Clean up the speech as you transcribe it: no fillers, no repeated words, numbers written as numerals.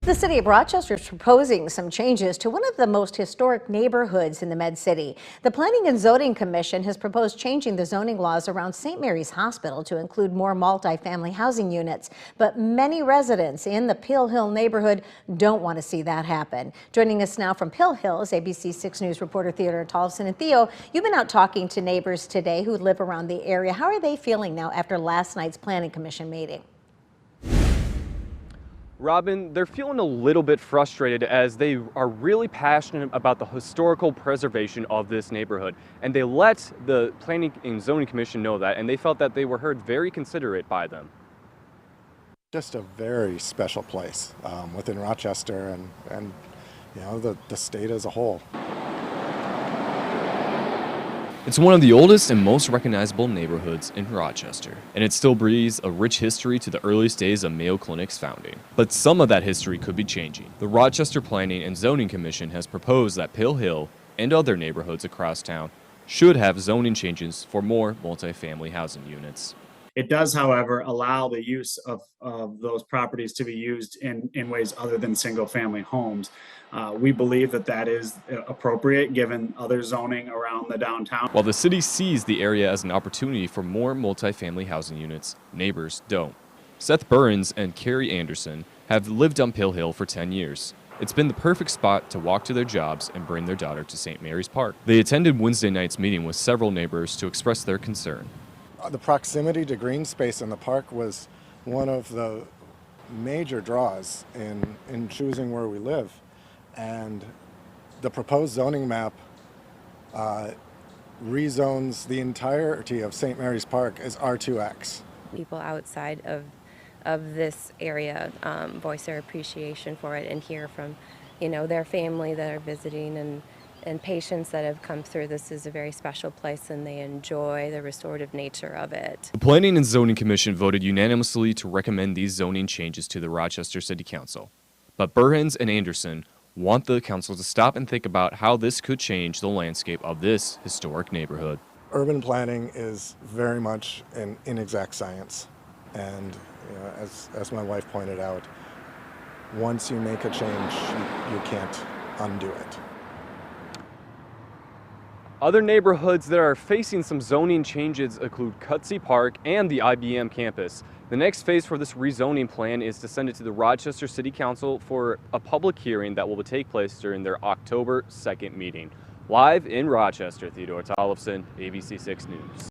The city of Rochester is proposing some changes to one of the most historic neighborhoods in the Med-City. The Planning and Zoning Commission has proposed changing the zoning laws around St. Mary's Hospital to include more multi-family housing units. But many residents in the Pill Hill neighborhood don't want to see that happen. Joining us now from Pill Hill is ABC 6 News reporter Theodore Tollefson. And Theo, you've been out talking to neighbors today who live around the area. How are they feeling now after last night's Planning Commission meeting? Robin, they're feeling a little bit frustrated as they are really passionate about the historical preservation of this neighborhood. And they let the Planning and Zoning Commission know that, and they felt that they were heard very considerate by them. Just a very special place within Rochester and you know, the state as a whole. It's one of the oldest and most recognizable neighborhoods in Rochester, and it still breathes a rich history to the earliest days of Mayo Clinic's founding. But some of that history could be changing. The Rochester Planning and Zoning Commission has proposed that Pill Hill and other neighborhoods across town should have zoning changes for more multifamily housing units. It does, however, allow the use of those properties to be used in ways other than single-family homes. We believe that that is appropriate given other zoning around the downtown. While the city sees the area as an opportunity for more multifamily housing units, neighbors don't. Seth Behrends and Carrie Anderson have lived on Pill Hill for 10 years. It's been the perfect spot to walk to their jobs and bring their daughter to St. Mary's Park. They attended Wednesday night's meeting with several neighbors to express their concern. The proximity to green space in the park was one of the major draws in choosing where we live. And the proposed zoning map rezones the entirety of St. Mary's Park as R2X. People outside of this area voice their appreciation for it and hear from, their family that are visiting and patients that have come through. This is a very special place and they enjoy the restorative nature of it. The Planning and Zoning Commission voted unanimously to recommend these zoning changes to the Rochester City Council. But Behrends and Anderson want the council to stop and think about how this could change the landscape of this historic neighborhood. Urban planning is very much an inexact science. And as my wife pointed out, once you make a change, you can't undo it. Other neighborhoods that are facing some zoning changes include Cutsey Park and the IBM campus. The next phase for this rezoning plan is to send it to the Rochester City Council for a public hearing that will take place during their October 2nd meeting. Live in Rochester, Theodore Tollefson, ABC 6 News.